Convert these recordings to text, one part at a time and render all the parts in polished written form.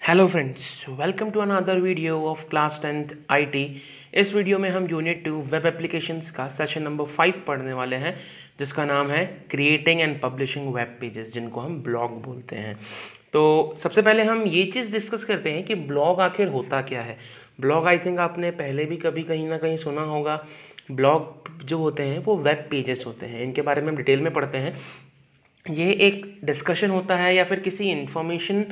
Hello friends, welcome to another video of class 10th IT. इस video में हम unit 2 web applications का session number 5 पढ़ने वाले हैं, जिसका नाम है creating and publishing web pages, जिनको हम ब्लॉग बोलते हैं। तो सबसे पहले हम ये चीज़ डिस्कस करते हैं कि ब्लॉग आखिर होता क्या है। ब्लॉग आई थिंक आपने पहले भी कभी कहीं ना कहीं सुना होगा। ब्लॉग जो होते हैं वो वेब पेजेस होते हैं, इनके बारे में हम डिटेल में पढ़ते हैं। ये एक डिस्कशन होता है या फिर किसी इंफॉर्मेशन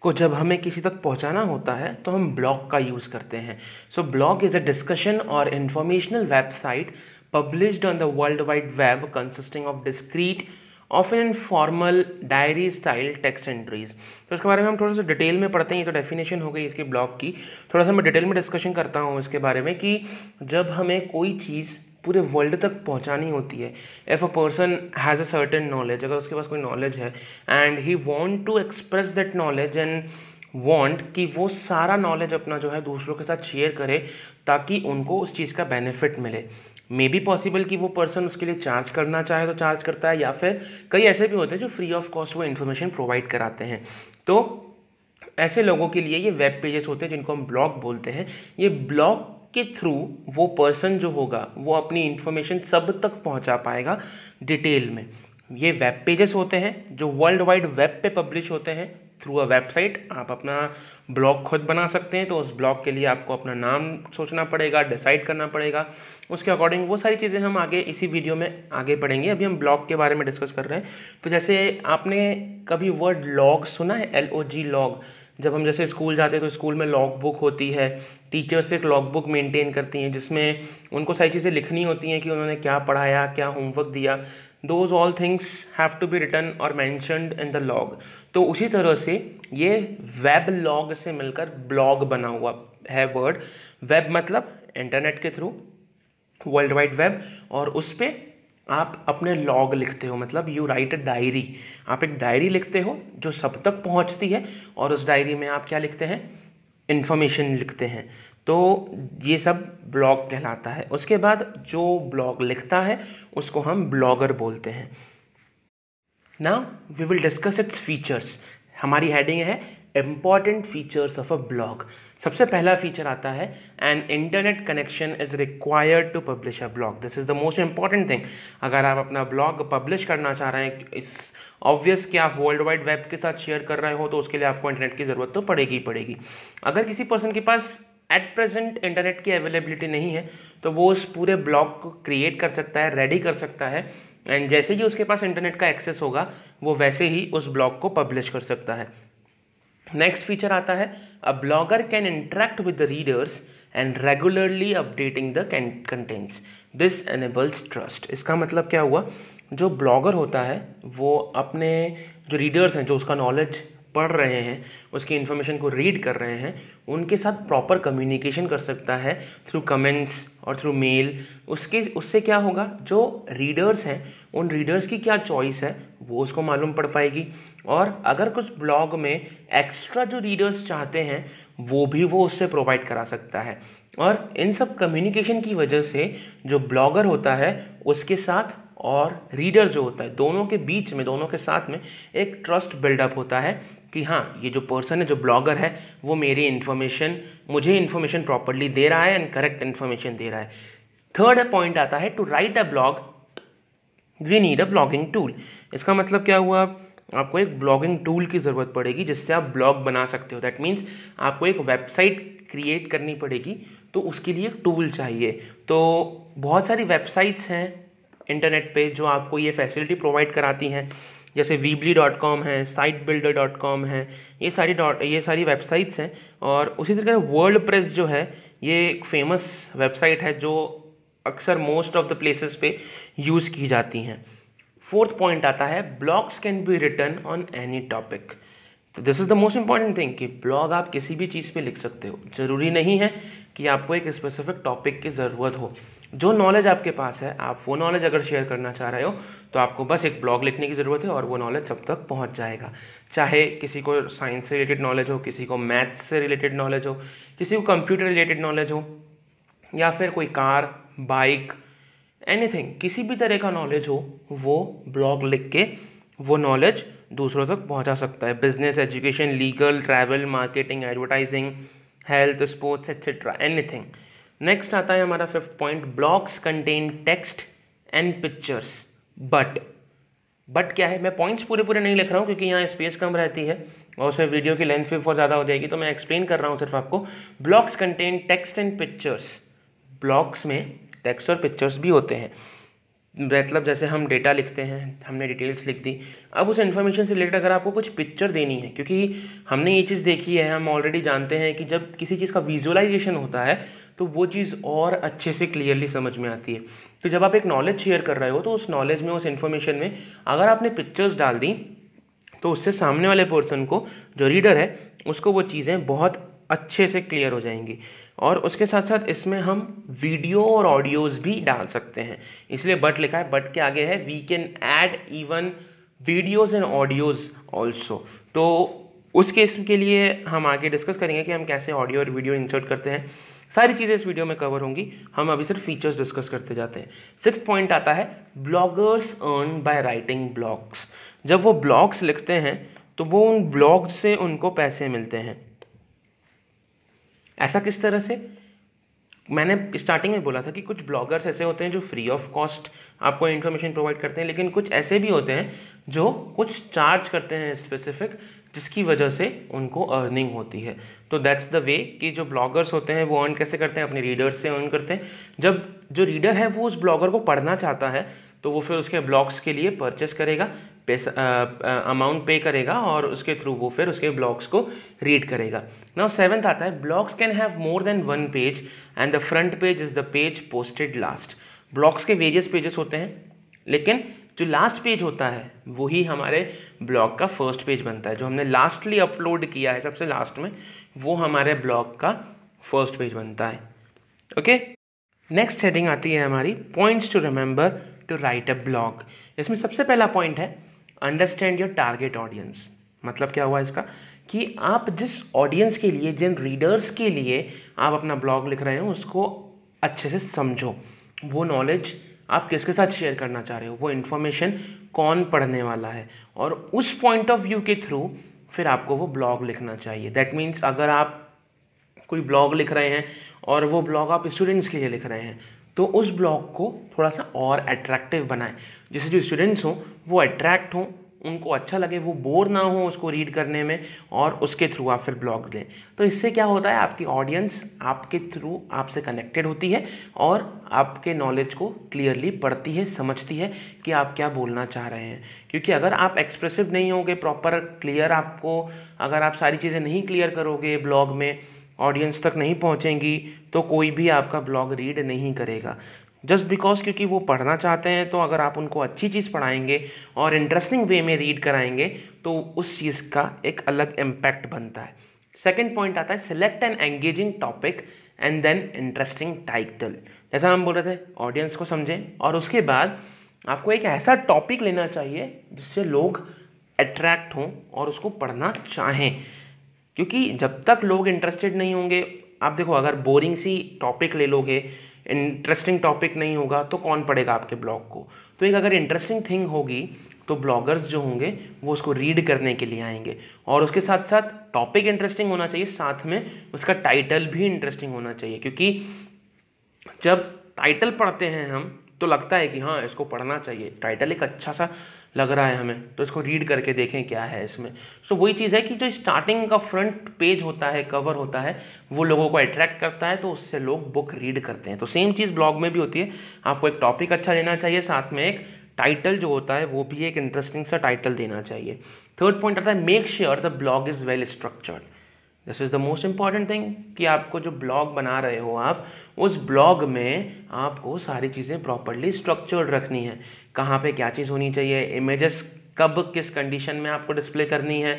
को जब हमें किसी तक पहुंचाना होता है तो हम ब्लॉग का यूज़ करते हैं। So blog is a discussion और informational website published on the World Wide Web consisting of discrete often informal diary style text entries. तो इसके बारे में हम थोड़ा सा डिटेल में पढ़ते हैं। ये तो डेफिनेशन हो गई इसके ब्लॉग की। थोड़ा सा मैं डिटेल में डिस्कशन करता हूँ इसके बारे में कि जब हमें कोई चीज़ पूरे वर्ल्ड तक पहुंचानी होती है, if a person has a certain knowledge, अगर उसके पास कोई नॉलेज है and he want to express that knowledge and want कि वो सारा नॉलेज अपना जो है दूसरों के साथ शेयर करे ताकि उनको उस चीज़ का बेनिफिट मिले। मे बी पॉसिबल कि वो पर्सन उसके लिए चार्ज करना चाहे तो चार्ज करता है, या फिर कई ऐसे भी होते हैं जो फ्री ऑफ कॉस्ट वो इन्फॉर्मेशन प्रोवाइड कराते हैं। तो ऐसे लोगों के लिए ये वेब पेजेस होते हैं जिनको हम ब्लॉग बोलते हैं। ये ब्लॉग के थ्रू वो पर्सन जो होगा वो अपनी इन्फॉर्मेशन सब तक पहुंचा पाएगा डिटेल में। ये वेब पेजेस होते हैं जो वर्ल्ड वाइड वेब पे पब्लिश होते हैं थ्रू अ वेबसाइट। आप अपना ब्लॉग खुद बना सकते हैं, तो उस ब्लॉग के लिए आपको अपना नाम सोचना पड़ेगा, डिसाइड करना पड़ेगा। उसके अकॉर्डिंग वो सारी चीज़ें हम आगे इसी वीडियो में आगे पढ़ेंगे। अभी हम ब्लॉग के बारे में डिस्कस कर रहे हैं। तो जैसे आपने कभी वर्ड लॉग सुना है, LOG लॉग। जब हम जैसे स्कूल जाते हैं तो स्कूल में लॉग बुक होती है, टीचर्स एक लॉग बुक मेंटेन करती हैं जिसमें उनको सारी चीज़ें लिखनी होती हैं कि उन्होंने क्या पढ़ाया, क्या होमवर्क दिया। Those all things have to be written और मैंशनड इन द लॉग। तो उसी तरह से ये वेब लॉग से मिलकर ब्लॉग बना हुआ है वर्ड। वेब मतलब इंटरनेट के थ्रू वर्ल्ड वाइड वेब, और उस पर आप अपने लॉग लिखते हो, मतलब यू राइट अ डायरी। आप एक डायरी लिखते हो जो सब तक पहुंचती है, और उस डायरी में आप क्या लिखते हैं, इंफॉर्मेशन लिखते हैं। तो ये सब ब्लॉग कहलाता है। उसके बाद जो ब्लॉग लिखता है उसको हम ब्लॉगर बोलते हैं। Now we will discuss its features. हमारी हेडिंग है important features of a blog. सबसे पहला फीचर आता है an internet connection is required to publish a blog. This is the most important thing. अगर आप अपना ब्लॉग पब्लिश करना चाह रहे हैं, इट्स ऑब्वियस कि आप वर्ल्ड वाइड वेब के साथ शेयर कर रहे हो, तो उसके लिए आपको इंटरनेट की ज़रूरत तो पड़ेगी ही पड़ेगी। अगर किसी पर्सन के पास एट प्रेजेंट इंटरनेट की अवेलेबिलिटी नहीं है तो वो उस पूरे ब्लॉग को क्रिएट कर सकता है, रेडी कर सकता है, एंड जैसे ही उसके पास इंटरनेट का एक्सेस होगा वो वैसे ही उस ब्लॉग को पब्लिश कर सकता है। नेक्स्ट फीचर आता है a blogger can interact with the readers and regularly updating the contents. This enables trust. इसका मतलब क्या हुआ, जो ब्लॉगर होता है वो अपने जो रीडर्स हैं, जो उसका नॉलेज पढ़ रहे हैं, उसकी इन्फॉर्मेशन को रीड कर रहे हैं, उनके साथ प्रॉपर कम्युनिकेशन कर सकता है थ्रू कमेंट्स और थ्रू मेल। उससे क्या होगा, जो रीडर्स हैं उन रीडर्स की क्या चॉइस है वो उसको मालूम पड़ पाएगी। और अगर कुछ ब्लॉग में एक्स्ट्रा जो रीडर्स चाहते हैं वो भी वो उससे प्रोवाइड करा सकता है। और इन सब कम्युनिकेशन की वजह से जो ब्लॉगर होता है उसके साथ और रीडर जो होता है, दोनों के बीच में, दोनों के साथ में एक ट्रस्ट बिल्डअप होता है कि हाँ, ये जो पर्सन है, जो ब्लॉगर है, वो मुझे इन्फॉर्मेशन प्रॉपरली दे रहा है एंड करेक्ट इन्फॉर्मेशन दे रहा है। थर्ड पॉइंट आता है to right a blog we need a blogging tool. इसका मतलब क्या हुआ, आपको एक ब्लॉगिंग टूल की ज़रूरत पड़ेगी जिससे आप ब्लॉग बना सकते हो। दैट मीन्स आपको एक वेबसाइट क्रिएट करनी पड़ेगी, तो उसके लिए एक टूल चाहिए। तो बहुत सारी वेबसाइट्स हैं इंटरनेट पे जो आपको ये फैसिलिटी प्रोवाइड कराती हैं, जैसे weebly.com है, sitebuilder.com है। ये सारी वेबसाइट्स हैं। और उसी तरह वर्ल्ड प्रेस जो है, ये एक फेमस वेबसाइट है जो अक्सर मोस्ट ऑफ द प्लेसेस पे यूज़ की जाती हैं। फोर्थ पॉइंट आता है blogs can be written on any topic. तो this is the most important thing कि ब्लॉग आप किसी भी चीज़ पे लिख सकते हो। जरूरी नहीं है कि आपको एक स्पेसिफिक टॉपिक की ज़रूरत हो। जो नॉलेज आपके पास है, आप वो नॉलेज अगर शेयर करना चाह रहे हो तो आपको बस एक ब्लॉग लिखने की ज़रूरत है और वो नॉलेज सब तक पहुंच जाएगा। चाहे किसी को साइंस से रिलेटेड नॉलेज हो, किसी को मैथ्स से रिलेटेड नॉलेज हो, किसी को कंप्यूटर रिलेटेड नॉलेज हो, या फिर कोई कार, बाइक, एनीथिंग, किसी भी तरह का नॉलेज हो, वो ब्लॉग लिख के वो नॉलेज दूसरों तक पहुंचा सकता है। Business, education, legal, travel, marketing, advertising, health, sports etcetera, anything. Next आता है हमारा 5th point, blogs contain text and pictures but क्या है, मैं पॉइंट्स पूरे पूरे नहीं लिख रहा हूँ क्योंकि यहाँ स्पेस कम रहती है और उससे वीडियो की लेंथ भी बहुत ज़्यादा हो जाएगी, तो मैं एक्सप्लेन कर रहा हूँ सिर्फ आपको। Blogs contain text and pictures, blogs में टेक्स्ट और पिक्चर्स भी होते हैं। मतलब जैसे हम डेटा लिखते हैं, हमने डिटेल्स लिख दी, अब उस इन्फॉर्मेशन से रिलेटेड अगर आपको कुछ पिक्चर देनी है, क्योंकि हमने ये चीज़ देखी है, हम ऑलरेडी जानते हैं कि जब किसी चीज़ का विजुअलाइजेशन होता है तो वो चीज़ और अच्छे से क्लियरली समझ में आती है। तो जब आप एक नॉलेज शेयर कर रहे हो तो उस नॉलेज में, उस इन्फॉर्मेशन में अगर आपने पिक्चर्स डाल दी तो उससे सामने वाले पर्सन को, जो रीडर है, उसको वो चीज़ें बहुत अच्छे से क्लियर हो जाएंगी। और उसके साथ साथ इसमें हम वीडियो और ऑडियोज़ भी डाल सकते हैं, इसलिए बट लिखा है। बट के आगे है we can add even videos and audios also. तो उस केस के लिए हम आगे डिस्कस करेंगे कि हम कैसे ऑडियो और वीडियो इंसर्ट करते हैं। सारी चीज़ें इस वीडियो में कवर होंगी, हम अभी सिर्फ फीचर्स डिस्कस करते जाते हैं। 6th पॉइंट आता है bloggers earn by writing blogs. जब वो ब्लॉग्स लिखते हैं तो वो उन ब्लॉग्स से उनको पैसे मिलते हैं। ऐसा किस तरह से? मैंने स्टार्टिंग में बोला था कि कुछ ब्लॉगर्स ऐसे होते हैं जो फ्री ऑफ कॉस्ट आपको इन्फॉर्मेशन प्रोवाइड करते हैं, लेकिन कुछ ऐसे भी होते हैं जो कुछ चार्ज करते हैं स्पेसिफिक, जिसकी वजह से उनको अर्निंग होती है। तो दैट्स द वे कि जो ब्लॉगर्स होते हैं वो अर्न कैसे करते हैं, अपने रीडर्स से अर्न करते हैं। जब जो रीडर है वो उस ब्लॉगर को पढ़ना चाहता है तो वो फिर उसके ब्लॉग्स के लिए परचेस करेगा, पैसा अमाउंट पे करेगा और उसके थ्रू वो फिर उसके ब्लॉग्स को रीड करेगा। नाउ 7th आता है blogs can have more than 1 page and the front page is the page posted last. Blogs के वेरियस पेजेस होते हैं, लेकिन जो लास्ट पेज होता है वही हमारे ब्लॉग का फर्स्ट पेज बनता है। जो हमने लास्टली अपलोड किया है सबसे लास्ट में, वो हमारे ब्लॉग का फर्स्ट पेज बनता है। ओके, नेक्स्ट हेडिंग आती है हमारी points to remember to right a blog. इसमें सबसे पहला पॉइंट है अंडरस्टैंड योर टारगेट ऑडियंस। मतलब क्या हुआ इसका कि आप जिस ऑडियंस के लिए, जिन रीडर्स के लिए आप अपना ब्लॉग लिख रहे हो उसको अच्छे से समझो। वो नॉलेज आप किसके साथ शेयर करना चाह रहे हो, वो इन्फॉर्मेशन कौन पढ़ने वाला है, और उस पॉइंट ऑफ व्यू के थ्रू फिर आपको वो ब्लॉग लिखना चाहिए। दैट मीन्स अगर आप कोई ब्लॉग लिख रहे हैं और वो ब्लॉग आप स्टूडेंट्स के लिए लिख रहे हैं तो उस ब्लॉग को थोड़ा सा और अट्रैक्टिव बनाएं, जिससे जो स्टूडेंट्स हों वो अट्रैक्ट हों, उनको अच्छा लगे, वो बोर ना हो उसको रीड करने में, और उसके थ्रू आप फिर ब्लॉग लें। तो इससे क्या होता है, आपकी ऑडियंस आपके थ्रू आपसे कनेक्टेड होती है और आपके नॉलेज को क्लियरली पढ़ती है, समझती है कि आप क्या बोलना चाह रहे हैं। क्योंकि अगर आप एक्सप्रेसिव नहीं होगे, प्रॉपर क्लियर, आपको अगर आप सारी चीज़ें नहीं क्लियर करोगे ब्लॉग में, ऑडियंस तक नहीं पहुंचेंगी, तो कोई भी आपका ब्लॉग रीड नहीं करेगा। जस्ट बिकॉज क्योंकि वो पढ़ना चाहते हैं, तो अगर आप उनको अच्छी चीज़ पढ़ाएंगे और इंटरेस्टिंग वे में रीड कराएंगे तो उस चीज़ का एक अलग इम्पैक्ट बनता है। 2nd पॉइंट आता है select an engaging topic and then interesting title. जैसा हम बोल रहे थे, ऑडियंस को समझें और उसके बाद आपको एक ऐसा टॉपिक लेना चाहिए जिससे लोग अट्रैक्ट हों और उसको पढ़ना चाहें। क्योंकि जब तक लोग इंटरेस्टेड नहीं होंगे, आप देखो अगर बोरिंग सी टॉपिक ले लोगे, इंटरेस्टिंग टॉपिक नहीं होगा तो कौन पढ़ेगा आपके ब्लॉग को। तो एक अगर इंटरेस्टिंग थिंग होगी तो ब्लॉगर्स जो होंगे वो उसको रीड करने के लिए आएंगे, और उसके साथ साथ टॉपिक इंटरेस्टिंग होना चाहिए, साथ में उसका टाइटल भी इंटरेस्टिंग होना चाहिए। क्योंकि जब टाइटल पढ़ते हैं हम तो लगता है कि हाँ इसको पढ़ना चाहिए, टाइटल एक अच्छा सा लग रहा है हमें, तो इसको रीड करके देखें क्या है इसमें। सो वही चीज़ है कि जो स्टार्टिंग का फ्रंट पेज होता है, कवर होता है, वो लोगों को अट्रैक्ट करता है, तो उससे लोग बुक रीड करते हैं। तो सेम चीज़ ब्लॉग में भी होती है, आपको एक टॉपिक अच्छा लेना चाहिए, साथ में एक टाइटल जो होता है वो भी एक इंटरेस्टिंग सा टाइटल देना चाहिए। 3rd पॉइंट आता है make sure the blog is well structured. This is the most important thing कि आपको जो ब्लॉग बना रहे हो आप, उस ब्लॉग में आपको सारी चीज़ें प्रॉपरली स्ट्रक्चर्ड रखनी है। कहाँ पे क्या चीज़ होनी चाहिए, इमेजेस कब किस कंडीशन में आपको डिस्प्ले करनी है,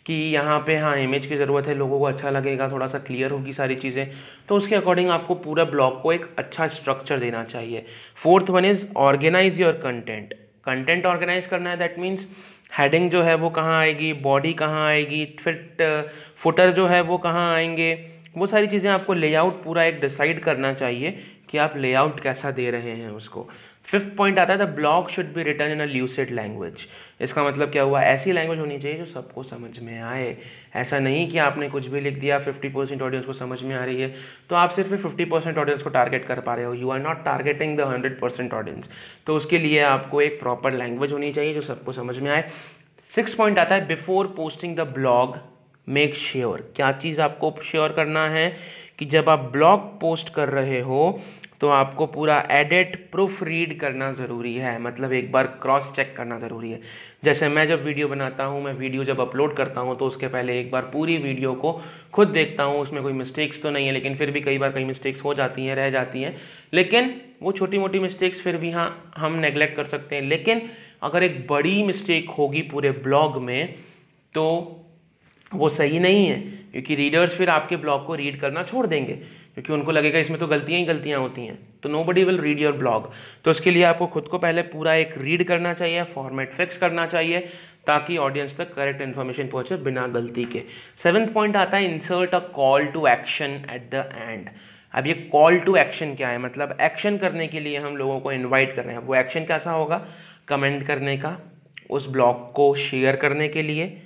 कि यहाँ पे हाँ इमेज की ज़रूरत है, लोगों को अच्छा लगेगा, थोड़ा सा क्लियर होगी सारी चीज़ें, तो उसके अकॉर्डिंग आपको पूरा ब्लॉग को एक अच्छा स्ट्रक्चर देना चाहिए। 4th one is organise your content. Content organise करना है, दैट मीन्स हेडिंग जो है वो कहाँ आएगी, बॉडी कहाँ आएगी, फिर फुटर जो है वो कहाँ आएंगे, वो सारी चीज़ें आपको लेआउट पूरा एक डिसाइड करना चाहिए कि आप लेआउट कैसा दे रहे हैं उसको। 5th पॉइंट आता है the blog should be written in a lucid language. इसका मतलब क्या हुआ, ऐसी लैंग्वेज होनी चाहिए जो सबको समझ में आए। ऐसा नहीं कि आपने कुछ भी लिख दिया 50% ऑडियंस को समझ में आ रही है तो आप सिर्फ 50% ऑडियंस को टारगेट कर पा रहे हो, you are not targeting the 100% audience. तो उसके लिए आपको एक प्रॉपर लैंग्वेज होनी चाहिए जो सबको समझ में आए। 6th पॉइंट आता है before posting the blog make sure. क्या चीज़ आपको श्योर करना है कि जब आप ब्लॉग पोस्ट कर रहे हो तो आपको पूरा एडिट प्रूफ रीड करना ज़रूरी है, मतलब एक बार क्रॉस चेक करना ज़रूरी है। जैसे मैं जब वीडियो बनाता हूँ, मैं वीडियो जब अपलोड करता हूँ तो उसके पहले एक बार पूरी वीडियो को खुद देखता हूँ, उसमें कोई मिस्टेक्स तो नहीं है, लेकिन फिर भी कई बार कई मिस्टेक्स हो जाती हैं, रह जाती हैं, लेकिन वो छोटी मोटी मिस्टेक्स फिर भी हाँ हम नेगलेक्ट कर सकते हैं। लेकिन अगर एक बड़ी मिस्टेक होगी पूरे ब्लॉग में तो वो सही नहीं है, क्योंकि रीडर्स फिर आपके ब्लॉग को रीड करना छोड़ देंगे, क्योंकि उनको लगेगा इसमें तो गलतियां ही गलतियां होती हैं, तो nobody will read your blog. तो उसके लिए आपको खुद को पहले पूरा एक रीड करना चाहिए, फॉर्मेट फिक्स करना चाहिए, ताकि ऑडियंस तक करेक्ट इन्फॉर्मेशन पहुंचे बिना गलती के। 7th पॉइंट आता है insert a call to action at the end. अब ये कॉल टू एक्शन क्या है, मतलब एक्शन करने के लिए हम लोगों को इन्वाइट कर रहे हैं। वो एक्शन कैसा होगा, कमेंट करने का, उस ब्लॉग को शेयर करने के लिए,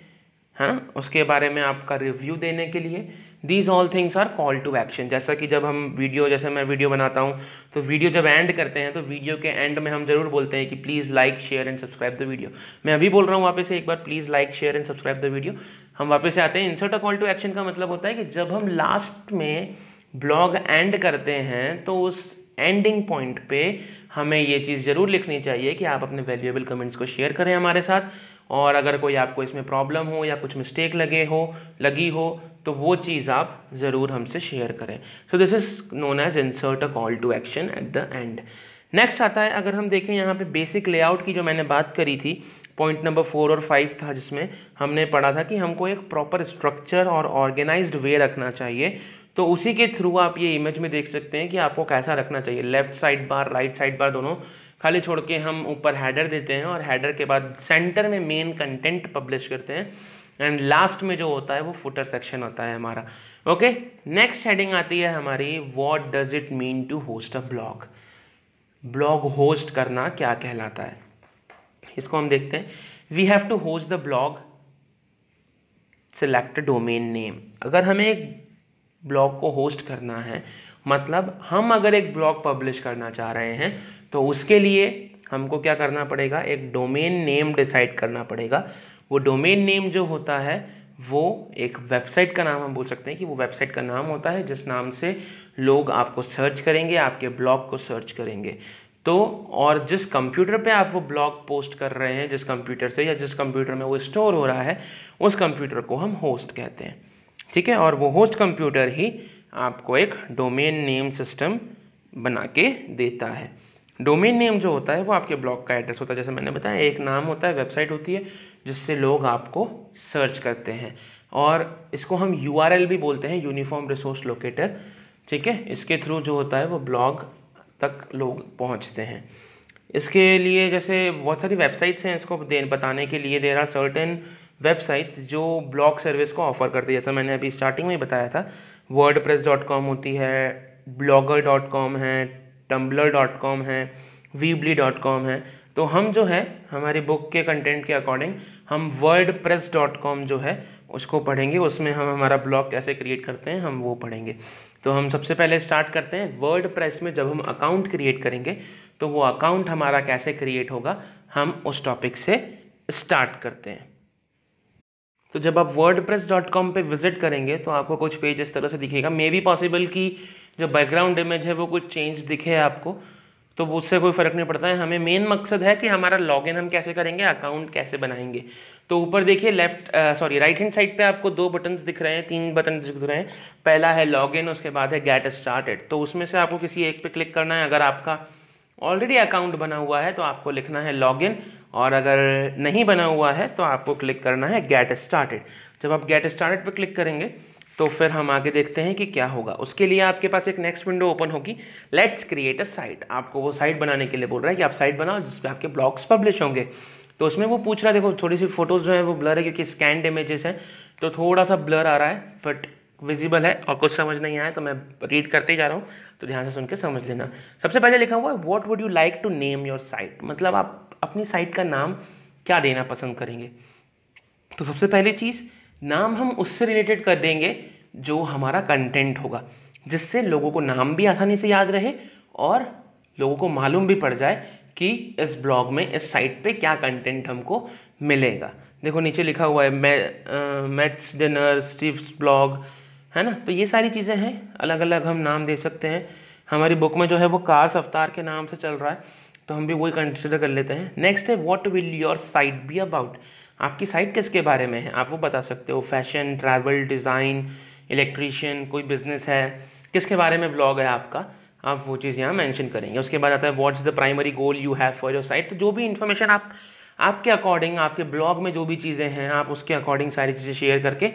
हाँ, उसके बारे में आपका रिव्यू देने के लिए। These all things are call to action. जैसा कि जब हम वीडियो, जैसे मैं वीडियो बनाता हूँ तो वीडियो जब एंड करते हैं तो वीडियो के एंड में हम जरूर बोलते हैं कि please like share and subscribe the video. मैं अभी बोल रहा हूँ वापस से एक बार, please like share and subscribe the video. हम वापस से आते हैं, insert a call to action का मतलब होता है कि जब हम लास्ट में ब्लॉग एंड करते हैं तो उस एंडिंग पॉइंट पे हमें ये चीज़ ज़रूर लिखनी चाहिए कि आप अपने वैल्यूएबल कमेंट्स को शेयर करें हमारे साथ, और अगर कोई आपको इसमें प्रॉब्लम हो या कुछ मिस्टेक लगी हो तो वो चीज़ आप ज़रूर हमसे शेयर करें। So this is known as insert a call to action at the end. Next आता है, अगर हम देखें यहाँ पे बेसिक लेआउट की जो मैंने बात करी थी, पॉइंट नंबर 4 और 5 था, जिसमें हमने पढ़ा था कि हमको एक प्रॉपर स्ट्रक्चर और ऑर्गेनाइज्ड वे रखना चाहिए। तो उसी के थ्रू आप ये इमेज में देख सकते हैं कि आपको कैसा रखना चाहिए। Left side bar, right side bar दोनों खाली छोड़ के हम ऊपर हेडर देते हैं, और हेडर के बाद सेंटर में मेन कंटेंट पब्लिश करते हैं, एंड लास्ट में जो होता है वो फुटर सेक्शन होता है हमारा। ओके, नेक्स्ट हेडिंग आती है हमारी, what does it mean to host a blog. Blog host करना क्या कहलाता है, इसको हम देखते हैं। We have to host the blog, select domain name. अगर हमें एक ब्लॉग को होस्ट करना है, मतलब हम अगर एक ब्लॉग पब्लिश करना चाह रहे हैं तो उसके लिए हमको क्या करना पड़ेगा, एक डोमेन नेम डिसाइड करना पड़ेगा। वो डोमेन नेम जो होता है वो एक वेबसाइट का नाम हम बोल सकते हैं कि वो वेबसाइट का नाम होता है जिस नाम से लोग आपको सर्च करेंगे, आपके ब्लॉग को सर्च करेंगे। तो और जिस कंप्यूटर पे आप वो ब्लॉग पोस्ट कर रहे हैं, जिस कंप्यूटर से या जिस कंप्यूटर में वो स्टोर हो रहा है, उस कंप्यूटर को हम होस्ट कहते हैं, ठीक है। और वो होस्ट कंप्यूटर ही आपको एक डोमेन नेम सिस्टम बना के देता है। डोमेन नेम जो होता है वो आपके ब्लॉग का एड्रेस होता है। जैसे मैंने बताया, एक नाम होता है, वेबसाइट होती है जिससे लोग आपको सर्च करते हैं, और इसको हम URL भी बोलते हैं, यूनिफॉर्म रिसोर्स लोकेटर, ठीक है। इसके थ्रू जो होता है वो ब्लॉग तक लोग पहुंचते हैं। इसके लिए जैसे बहुत सारी वेबसाइट्स हैं, इसको बताने के लिए देयर आर सर्टेन वेबसाइट्स जो ब्लॉग सर्विस को ऑफर करती है। जैसा मैंने अभी स्टार्टिंग में ही बताया था, wordpress.com होती है, blogger.com है, tumblr.com है, weebly.com है। तो हम जो है हमारी बुक के कंटेंट के अकॉर्डिंग हम wordpress.com जो है उसको पढ़ेंगे, उसमें हम हमारा ब्लॉग कैसे क्रिएट करते हैं हम वो पढ़ेंगे। तो हम सबसे पहले स्टार्ट करते हैं वर्डप्रेस में। जब हम अकाउंट क्रिएट करेंगे तो वो अकाउंट हमारा कैसे क्रिएट होगा, हम उस टॉपिक से स्टार्ट करते हैं। तो जब आप wordpress.com पे विजिट करेंगे तो आपको कुछ पेज इस तरह से दिखेगा। मे बी पॉसिबल कि जो बैकग्राउंड इमेज है वो कुछ चेंज दिखे आपको, तो उससे कोई फ़र्क नहीं पड़ता है। हमें मेन मकसद है कि हमारा लॉगिन हम कैसे करेंगे, अकाउंट कैसे बनाएंगे। तो ऊपर देखिए राइट हैंड साइड पे आपको 2 बटन्स दिख रहे हैं, 3 बटन दिख रहे हैं। पहला है लॉगिन, उसके बाद है गेट स्टार्टेड। तो उसमें से आपको किसी एक पे क्लिक करना है। अगर आपका ऑलरेडी अकाउंट बना हुआ है तो आपको लिखना है लॉगिन, और अगर नहीं बना हुआ है तो आपको क्लिक करना है गेट स्टार्टेड। जब आप गेट स्टार्टेड पे क्लिक करेंगे तो फिर हम आगे देखते हैं कि क्या होगा। उसके लिए आपके पास एक नेक्स्ट विंडो ओपन होगी, लेट्स क्रिएट अ साइट। आपको वो साइट बनाने के लिए बोल रहा है कि आप साइट बनाओ जिसपे आपके ब्लॉग्स पब्लिश होंगे। तो उसमें वो पूछ रहा है, देखो थोड़ी सी फोटोज जो है वो ब्लर है क्योंकि स्कैन्ड इमेजेस हैं, तो थोड़ा सा ब्लर आ रहा है, बट विजिबल है और कुछ समझ नहीं आया तो मैं रीड करते ही जा रहा हूँ, तो ध्यान से सुन के समझ लेना। सबसे पहले लिखा हुआ है what would you like to name your site, मतलब आप अपनी साइट का नाम क्या देना पसंद करेंगे। तो सबसे पहली चीज़, नाम हम उससे रिलेटेड कर देंगे जो हमारा कंटेंट होगा, जिससे लोगों को नाम भी आसानी से याद रहे और लोगों को मालूम भी पड़ जाए कि इस ब्लॉग में, इस साइट पे क्या कंटेंट हमको मिलेगा। देखो नीचे लिखा हुआ है मैथ्स डिनर, स्टीव्स ब्लॉग, है ना। तो ये सारी चीज़ें हैं, अलग अलग हम नाम दे सकते हैं। हमारी बुक में जो है वो कार्स अवतार के नाम से चल रहा है, तो हम भी वही कंसिडर कर लेते हैं। नेक्स्ट है what will your site be about, आपकी साइट किसके बारे में है, आप वो बता सकते हो। फैशन, ट्रैवल, डिज़ाइन, इलेक्ट्रीशियन, कोई बिजनेस है, किसके बारे में ब्लॉग है आपका, आप वो चीज़ यहाँ मेंशन करेंगे। उसके बाद आता है what's the primary goal you have for your site, तो जो भी इन्फॉर्मेशन आप आपके अकॉर्डिंग, आपके ब्लॉग में जो भी चीज़ें हैं, आप उसके अकॉर्डिंग सारी चीज़ें शेयर करके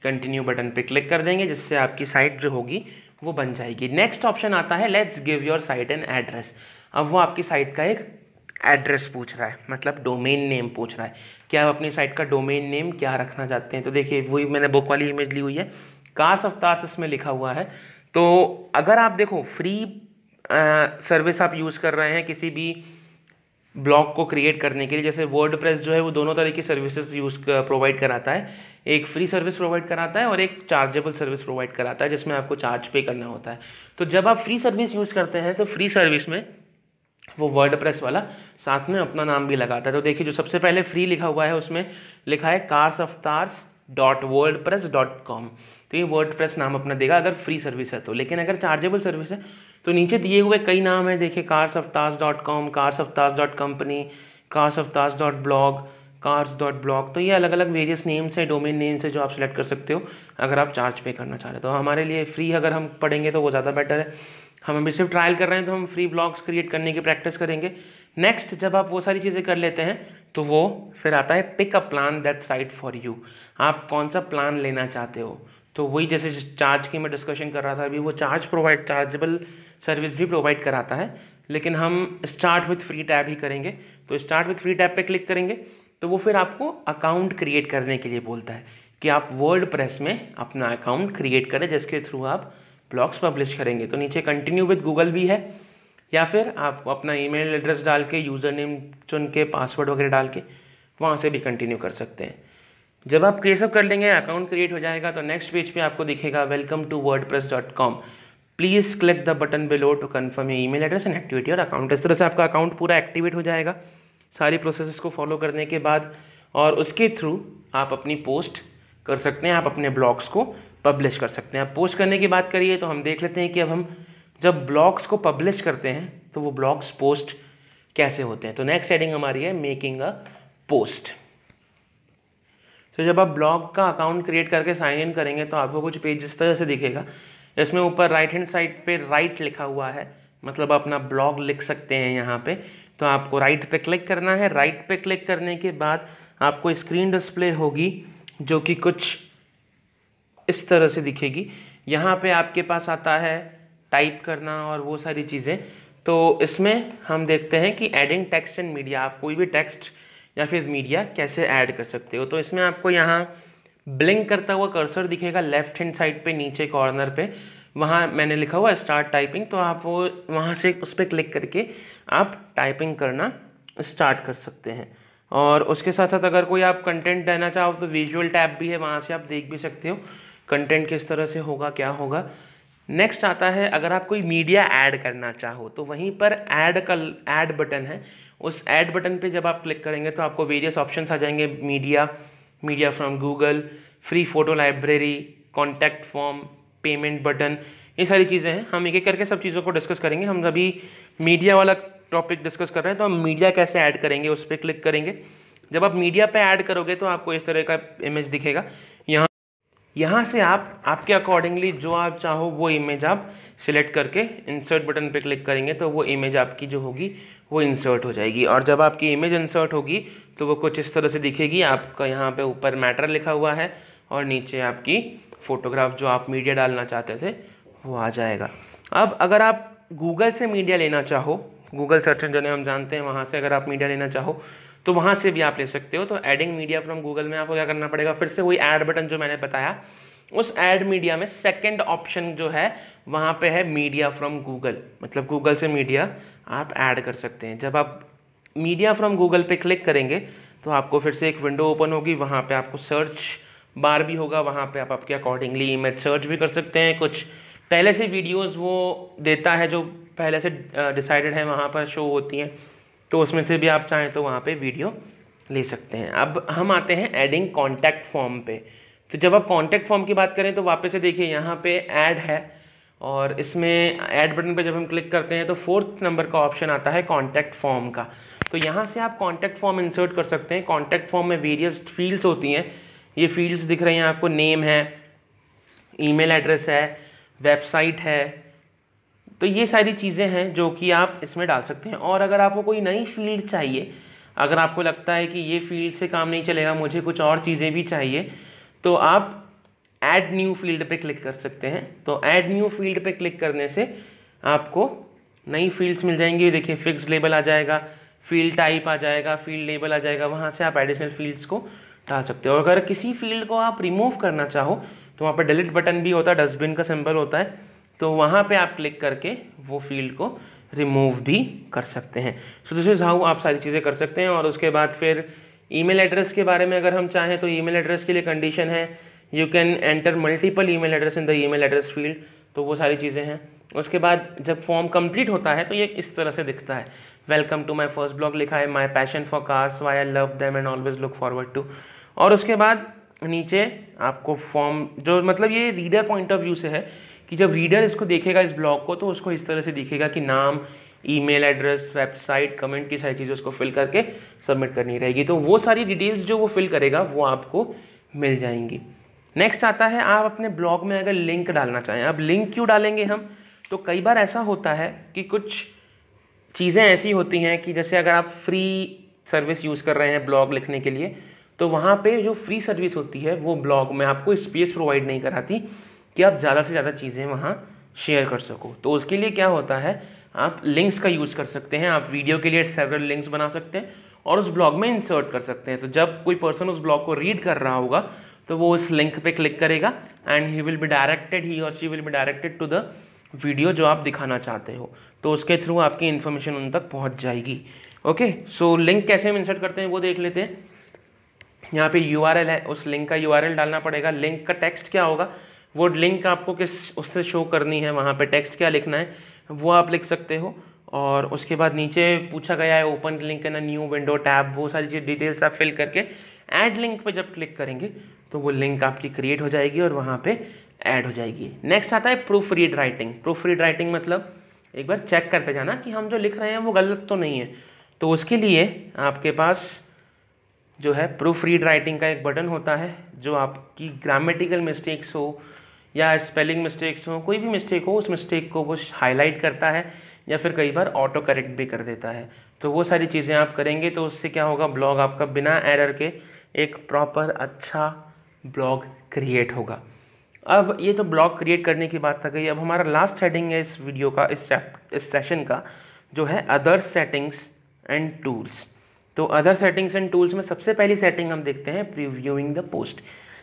कंटिन्यू बटन पे क्लिक कर देंगे, जिससे आपकी साइट जो होगी वो बन जाएगी। नेक्स्ट ऑप्शन आता है let's give your site an address. अब वो आपकी साइट का एक एड्रेस पूछ रहा है, मतलब डोमेन नेम पूछ रहा है कि आप अपनी साइट का डोमेन नेम क्या रखना चाहते हैं। तो देखिए वही मैंने बुक वाली इमेज ली हुई है, कार्स अवतार इसमें लिखा हुआ है। तो अगर आप देखो फ्री सर्विस आप यूज़ कर रहे हैं किसी भी ब्लॉग को क्रिएट करने के लिए, जैसे वर्डप्रेस जो है वो दोनों तरह की सर्विसेज प्रोवाइड कराता है, एक फ्री सर्विस प्रोवाइड कराता है और एक चार्जेबल सर्विस प्रोवाइड कराता है जिसमें आपको चार्ज पे करना होता है। तो जब आप फ्री सर्विस यूज़ करते हैं तो फ्री सर्विस में वो वर्डप्रेस वाला साथ में अपना नाम भी लगाता है। तो देखिए जो सबसे पहले फ्री लिखा हुआ है उसमें लिखा है carsavtars.wordpress.com, तो ये वर्डप्रेस नाम अपना देगा अगर फ्री सर्विस है तो। लेकिन अगर चार्जेबल सर्विस है तो नीचे दिए हुए कई नाम है, देखिए carsavtars.com, carsavtars.company, carsavtars.blog, cars.blog, तो ये अलग अलग वेरियस नेम्स है, डोमेन नेम्स है जो आप सिलेक्ट कर सकते हो अगर आप चार्ज पे करना चाह रहे हो। तो हमारे लिए फ्री अगर हम पढ़ेंगे तो वो ज़्यादा बेटर है। हम अभी सिर्फ ट्रायल कर रहे हैं तो हम फ्री ब्लॉग्स क्रिएट करने की प्रैक्टिस करेंगे। नेक्स्ट जब आप वो सारी चीज़ें कर लेते हैं तो वो फिर आता है pick a plan that site for you, आप कौन सा प्लान लेना चाहते हो। तो वही जैसे चार्ज की मैं डिस्कशन कर रहा था अभी, वो चार्जेबल सर्विस भी प्रोवाइड कराता है, लेकिन हम स्टार्ट विथ फ्री टैब ही करेंगे। तो स्टार्ट विथ फ्री टैब पे क्लिक करेंगे तो वो फिर आपको अकाउंट क्रिएट करने के लिए बोलता है कि आप वर्डप्रेस में अपना अकाउंट क्रिएट करें जिसके थ्रू आप ब्लॉग्स पब्लिश करेंगे। तो नीचे कंटिन्यू विद गूगल भी है, या फिर आप अपना ईमेल एड्रेस डाल के, यूज़र नेम चुन के, पासवर्ड वगैरह डाल के वहाँ से भी कंटिन्यू कर सकते हैं। जब आप ये सब कर लेंगे, अकाउंट क्रिएट हो जाएगा, तो नेक्स्ट पेज पे आपको दिखेगा welcome to wordpress.com, please click the button below to confirm your email address and activate your account. इस तरह से आपका अकाउंट पूरा एक्टिवेट हो जाएगा सारी प्रोसेस को फॉलो करने के बाद, और उसके थ्रू आप अपनी पोस्ट कर सकते हैं, आप अपने ब्लॉग्स को पब्लिश कर सकते हैं। आप पोस्ट करने की बात करिए तो हम देख लेते हैं कि अब हम जब ब्लॉग्स को पब्लिश करते हैं तो वो ब्लॉग्स पोस्ट कैसे होते हैं। तो नेक्स्ट हेडिंग हमारी है मेकिंग अ पोस्ट। तो जब आप ब्लॉग का अकाउंट क्रिएट करके साइन इन करेंगे तो आपको कुछ पेज इस तरह से दिखेगा। इसमें ऊपर राइट हैंड साइड पे राइट लिखा हुआ है, मतलब अपना ब्लॉग लिख सकते हैं यहाँ पे। तो आपको राइट पे क्लिक करना है। राइट पे क्लिक करने के बाद आपको स्क्रीन डिस्प्ले होगी जो कि कुछ इस तरह से दिखेगी। यहाँ पे आपके पास आता है टाइप करना और वो सारी चीज़ें। तो इसमें हम देखते हैं कि एडिंग टेक्स्ट एंड मीडिया, आप कोई भी टेक्स्ट या फिर मीडिया कैसे ऐड कर सकते हो। तो इसमें आपको यहाँ ब्लिंक करता हुआ कर्सर दिखेगा लेफ्ट हैंड साइड पे नीचे कॉर्नर पे, वहाँ मैंने लिखा हुआ स्टार्ट टाइपिंग। तो आप वो वहाँ से उस पर क्लिक करके आप टाइपिंग करना स्टार्ट कर सकते हैं। और उसके साथ साथ अगर कोई आप कंटेंट देना चाहो तो विजुअल टैब भी है, वहाँ से आप देख भी सकते हो कंटेंट किस तरह से होगा, क्या होगा। नेक्स्ट आता है अगर आप कोई मीडिया ऐड करना चाहो तो वहीं पर ऐड बटन है। उस ऐड बटन पे जब आप क्लिक करेंगे तो आपको वेरियस ऑप्शंस आ जाएंगे, media from Google, free photo library, contact form, payment button, ये सारी चीज़ें हैं। हम एक एक करके सब चीज़ों को डिस्कस करेंगे। हम अभी मीडिया वाला टॉपिक डिस्कस कर रहे हैं, तो हम मीडिया कैसे ऐड करेंगे उस पर क्लिक करेंगे। जब आप मीडिया पे ऐड करोगे तो आपको इस तरह का इमेज दिखेगा। यहाँ से आप आपके अकॉर्डिंगली जो आप चाहो वो इमेज आप सिलेक्ट करके इंसर्ट बटन पे क्लिक करेंगे तो वो इमेज आपकी जो होगी वो इंसर्ट हो जाएगी। और जब आपकी इमेज इंसर्ट होगी तो वो कुछ इस तरह से दिखेगी। आपका यहाँ पे ऊपर मैटर लिखा हुआ है और नीचे आपकी फ़ोटोग्राफ जो आप मीडिया डालना चाहते थे वो आ जाएगा। अब अगर आप गूगल से मीडिया लेना चाहो, गूगल सर्च इंजन हम जानते हैं, वहाँ से अगर आप मीडिया लेना चाहो तो वहाँ से भी आप ले सकते हो। तो एडिंग मीडिया फ्रॉम गूगल में आपको क्या करना पड़ेगा, फिर से वही ऐड बटन जो मैंने बताया उस ऐड मीडिया में सेकंड ऑप्शन जो है वहाँ पे है मीडिया फ्रॉम गूगल, मतलब गूगल से मीडिया आप ऐड कर सकते हैं। जब आप मीडिया फ्रॉम गूगल पे क्लिक करेंगे तो आपको फिर से एक विंडो ओपन होगी, वहाँ पे आपको सर्च बार भी होगा, वहाँ पे आप आपके अकॉर्डिंगली इमेज सर्च भी कर सकते हैं। कुछ पहले से वीडियोस वो देता है जो पहले से डिसाइडेड है, वहाँ पर शो होती हैं, तो उसमें से भी आप चाहें तो वहाँ पे वीडियो ले सकते हैं। अब हम आते हैं एडिंग कॉन्टैक्ट फॉर्म पे। तो जब आप कॉन्टैक्ट फॉर्म की बात करें तो वापस से देखिए यहाँ पे ऐड है, और इसमें ऐड बटन पे जब हम क्लिक करते हैं तो 4th नंबर का ऑप्शन आता है कॉन्टैक्ट फॉर्म का। तो यहाँ से आप कॉन्टैक्ट फॉर्म इंसर्ट कर सकते हैं। कॉन्टैक्ट फॉर्म में वेरियस फील्ड्स होती हैं, ये फील्ड्स दिख रही हैं आपको, नेम है, ईमेल एड्रेस है, वेबसाइट है, तो ये सारी चीज़ें हैं जो कि आप इसमें डाल सकते हैं। और अगर आपको कोई नई फील्ड चाहिए, अगर आपको लगता है कि ये फील्ड से काम नहीं चलेगा, मुझे कुछ और चीज़ें भी चाहिए, तो आप ऐड न्यू फील्ड पे क्लिक कर सकते हैं। तो ऐड न्यू फील्ड पे क्लिक करने से आपको नई फील्ड्स मिल जाएंगी। देखिए फिक्स लेबल आ जाएगा, फील्ड टाइप आ जाएगा, फील्ड लेबल आ जाएगा, वहाँ से आप एडिशनल फील्ड्स को डाल सकते हो। अगर किसी फील्ड को आप रिमूव करना चाहो तो वहाँ पर डिलीट बटन भी होता है, डस्टबिन का सिंबल होता है, तो वहाँ पे आप क्लिक करके वो फील्ड को रिमूव भी कर सकते हैं। सो दिस इज़ हाउ आप सारी चीज़ें कर सकते हैं। और उसके बाद फिर ईमेल एड्रेस के बारे में अगर हम चाहें तो ईमेल एड्रेस के लिए कंडीशन है you can enter multiple email address in the email address field, तो वो सारी चीज़ें हैं। उसके बाद जब फॉर्म कंप्लीट होता है तो ये इस तरह से दिखता है, welcome to my first blog लिखा है, my passion for cars, why I love them and always look forward to. और उसके बाद नीचे आपको फॉर्म, जो मतलब ये रीडर पॉइंट ऑफ व्यू से है कि जब रीडर इसको देखेगा इस ब्लॉग को तो उसको इस तरह से दिखेगा कि नाम, ईमेल एड्रेस, वेबसाइट, कमेंट की सारी चीज़ें उसको फिल करके सबमिट करनी रहेगी। तो वो सारी डिटेल्स जो वो फिल करेगा वो आपको मिल जाएंगी। नेक्स्ट आता है आप अपने ब्लॉग में अगर लिंक डालना चाहें। अब लिंक क्यों डालेंगे हम, तो कई बार ऐसा होता है कि कुछ चीज़ें ऐसी होती हैं कि जैसे अगर आप फ्री सर्विस यूज़ कर रहे हैं ब्लॉग लिखने के लिए, तो वहाँ पे जो फ्री सर्विस होती है वो ब्लॉग में आपको स्पेस प्रोवाइड नहीं कराती कि आप ज़्यादा से ज़्यादा चीज़ें वहाँ शेयर कर सको। तो उसके लिए क्या होता है, आप लिंक्स का यूज़ कर सकते हैं। आप वीडियो के लिए सेवरल लिंक्स बना सकते हैं और उस ब्लॉग में इंसर्ट कर सकते हैं। तो जब कोई पर्सन उस ब्लॉग को रीड कर रहा होगा तो वो उस लिंक पे क्लिक करेगा and he will be directed, he और she will be directed to the video जो आप दिखाना चाहते हो, तो उसके थ्रू आपकी इन्फॉर्मेशन उन तक पहुँच जाएगी। ओके, सो लिंक कैसे हम इंसर्ट करते हैं वो देख लेते हैं। यहाँ पे URL है, उस लिंक का URL डालना पड़ेगा। लिंक का टेक्स्ट क्या होगा, वो लिंक आपको किस उससे शो करनी है, वहाँ पे टेक्स्ट क्या लिखना है वो आप लिख सकते हो। और उसके बाद नीचे पूछा गया है open link in a new window tab, वो सारी चीज़ डिटेल्स आप फिल करके ऐड लिंक पे जब क्लिक करेंगे तो वो लिंक आपकी क्रिएट हो जाएगी और वहाँ पे ऐड हो जाएगी। नेक्स्ट आता है proof read writing. Proof read writing मतलब एक बार चेक करते जाना कि हम जो लिख रहे हैं वो गलत तो नहीं है। तो उसके लिए आपके पास जो है प्रूफ रीड राइटिंग का एक बटन होता है, जो आपकी ग्रामेटिकल मिस्टेक्स हो या स्पेलिंग मिस्टेक्स हो, कोई भी मिस्टेक हो, उस मिस्टेक को वो हाईलाइट करता है या फिर कई बार ऑटो करेक्ट भी कर देता है। तो वो सारी चीज़ें आप करेंगे तो उससे क्या होगा, ब्लॉग आपका बिना एरर के एक प्रॉपर अच्छा ब्लॉग क्रिएट होगा। अब ये तो ब्लॉग क्रिएट करने की बात आ गई। अब हमारा लास्ट हेडिंग है इस वीडियो का, इस सेशन का, जो है अदर सेटिंग्स एंड टूल्स। तो अदर सेटिंग्स एंड टूल्स में सबसे पहली सेटिंग हम देखते हैं प्रीव्यूइंग द पोस्ट।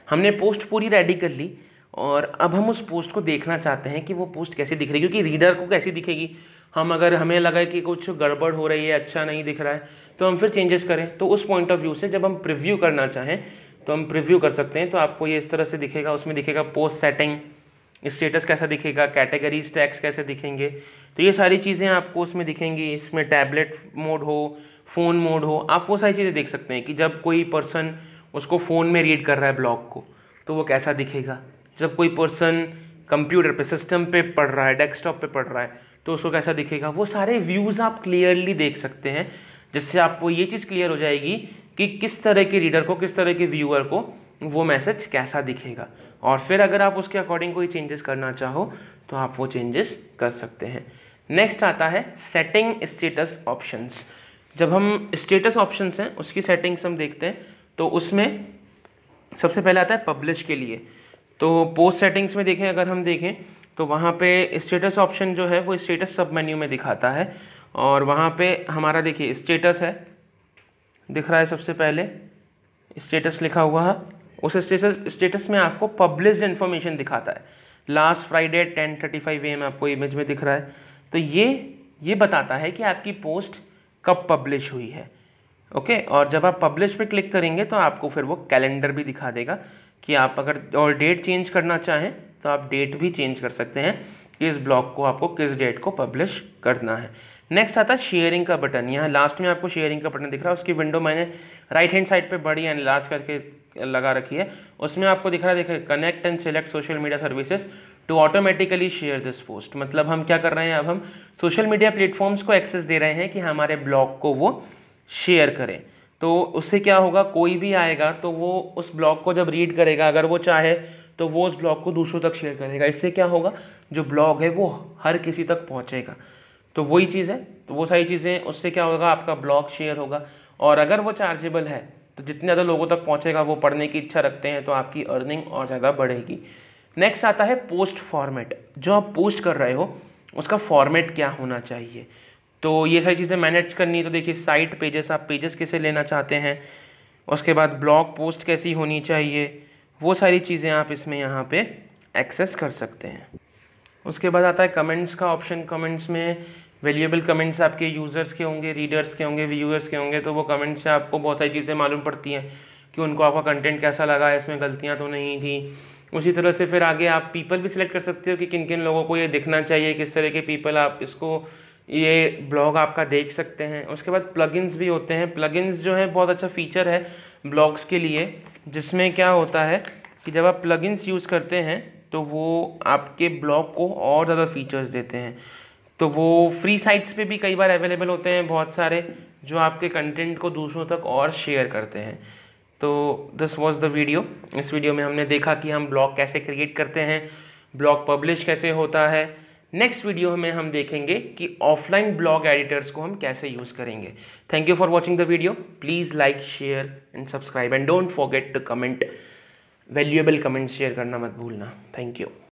हमने पोस्ट पूरी रेडी कर ली और अब हम उस पोस्ट को देखना चाहते हैं कि वो पोस्ट कैसी दिख रही है, क्योंकि रीडर को कैसी दिखेगी। हम अगर हमें लगा कि कुछ गड़बड़ हो रही है, अच्छा नहीं दिख रहा है, तो हम फिर चेंजेस करें। तो उस पॉइंट ऑफ व्यू से जब हम प्रीव्यू करना चाहें तो हम प्रीव्यू कर सकते हैं। तो आपको ये इस तरह से दिखेगा, उसमें दिखेगा पोस्ट सेटिंग, स्टेटस कैसा दिखेगा, कैटेगरीज टैग्स कैसे दिखेंगे, तो ये सारी चीज़ें आपको उसमें दिखेंगी। इसमें टैबलेट मोड हो, फ़ोन मोड हो, आप वो सारी चीज़ें देख सकते हैं कि जब कोई पर्सन उसको फ़ोन में रीड कर रहा है ब्लॉग को तो वो कैसा दिखेगा, जब कोई पर्सन कंप्यूटर पे, सिस्टम पे पढ़ रहा है, डेस्कटॉप पे पढ़ रहा है तो उसको कैसा दिखेगा। वो सारे व्यूज़ आप क्लियरली देख सकते हैं, जिससे आपको ये चीज़ क्लियर हो जाएगी कि किस तरह के रीडर को, किस तरह के व्यूअर को वो मैसेज कैसा दिखेगा। और फिर अगर आप उसके अकॉर्डिंग कोई चेंजेस करना चाहो तो आप वो चेंजेस कर सकते हैं। नेक्स्ट आता है सेटिंग स्टेटस ऑप्शंस। जब हम स्टेटस ऑप्शंस हैं उसकी सेटिंग्स हम देखते हैं तो उसमें सबसे पहले आता है पब्लिश के लिए। तो पोस्ट सेटिंग्स में देखें, अगर हम देखें तो वहाँ पे स्टेटस ऑप्शन जो है वो स्टेटस सब मेन्यू में दिखाता है और वहाँ पे हमारा देखिए स्टेटस है, दिख रहा है सबसे पहले स्टेटस लिखा हुआ है, उस स्टेटस में आपको पब्लिश्ड इन्फॉर्मेशन दिखाता है। लास्ट फ्राइडे 10:35 AM आपको इमेज में दिख रहा है। तो ये बताता है कि आपकी पोस्ट कब पब्लिश हुई है। ओके, और जब आप पब्लिश पे क्लिक करेंगे तो आपको फिर वो कैलेंडर भी दिखा देगा कि आप अगर और डेट चेंज करना चाहें तो आप डेट भी चेंज कर सकते हैं कि इस ब्लॉग को आपको किस डेट को पब्लिश करना है। नेक्स्ट आता है शेयरिंग का बटन। यहाँ लास्ट में आपको शेयरिंग का बटन दिख रहा है, उसकी विंडो मैंने राइट हैंड साइड पे बड़ी एनलार्ज करके लगा रखी है। उसमें आपको दिख रहा है, देखिए, connect and select social media services to automatically share this post. मतलब हम क्या कर रहे हैं, अब हम सोशल मीडिया प्लेटफॉर्म्स को एक्सेस दे रहे हैं कि हमारे ब्लॉग को वो शेयर करें। तो उससे क्या होगा, कोई भी आएगा तो वो उस ब्लॉग को जब रीड करेगा, अगर वो चाहे तो वो उस ब्लॉग को दूसरों तक शेयर करेगा। इससे क्या होगा, जो ब्लॉग है वो हर किसी तक पहुंचेगा। तो वही चीज़ है, तो वो सारी चीज़ें, उससे क्या होगा, आपका ब्लॉग शेयर होगा। और अगर वो चार्जेबल है तो जितने ज़्यादा लोगों तक पहुंचेगा, वो पढ़ने की इच्छा रखते हैं, तो आपकी अर्निंग और ज़्यादा बढ़ेगी। नेक्स्ट आता है पोस्ट फॉर्मेट। जो आप पोस्ट कर रहे हो उसका फॉर्मेट क्या होना चाहिए, तो ये सारी चीज़ें मैनेज करनी है। तो देखिए, साइट पेजेस, आप पेजेस कैसे लेना चाहते हैं, उसके बाद ब्लॉग पोस्ट कैसी होनी चाहिए, वो सारी चीज़ें आप इसमें यहाँ पे एक्सेस कर सकते हैं। उसके बाद आता है कमेंट्स का ऑप्शन। कमेंट्स में वैल्यूएबल कमेंट्स आपके यूज़र्स के होंगे, रीडर्स के होंगे, व्यूअर्स के होंगे। तो वो कमेंट्स से आपको बहुत सारी चीज़ें मालूम पड़ती हैं कि उनको आपका कंटेंट कैसा लगा, इसमें गलतियाँ तो नहीं थी। उसी तरह से फिर आगे आप पीपल भी सिलेक्ट कर सकते हो कि किन किन लोगों को ये दिखना चाहिए, किस तरह के पीपल आप इसको ये ब्लॉग आपका देख सकते हैं। उसके बाद प्लगइन्स भी होते हैं। प्लगइन्स जो है बहुत अच्छा फीचर है ब्लॉग्स के लिए, जिसमें क्या होता है कि जब आप प्लगइन्स यूज़ करते हैं तो वो आपके ब्लॉग को और ज़्यादा फीचर्स देते हैं। तो वो फ्री साइट्स पे भी कई बार अवेलेबल होते हैं बहुत सारे, जो आपके कंटेंट को दूसरों तक और शेयर करते हैं। तो दिस वाज द वीडियो। इस वीडियो में हमने देखा कि हम ब्लॉग कैसे क्रिएट करते हैं, ब्लॉग पब्लिश कैसे होता है। नेक्स्ट वीडियो में हम देखेंगे कि ऑफलाइन ब्लॉग एडिटर्स को हम कैसे यूज़ करेंगे। Thank you for watching the video. Please like, share and subscribe and don't forget to comment. Valuable comments share करना मत भूलना। Thank you.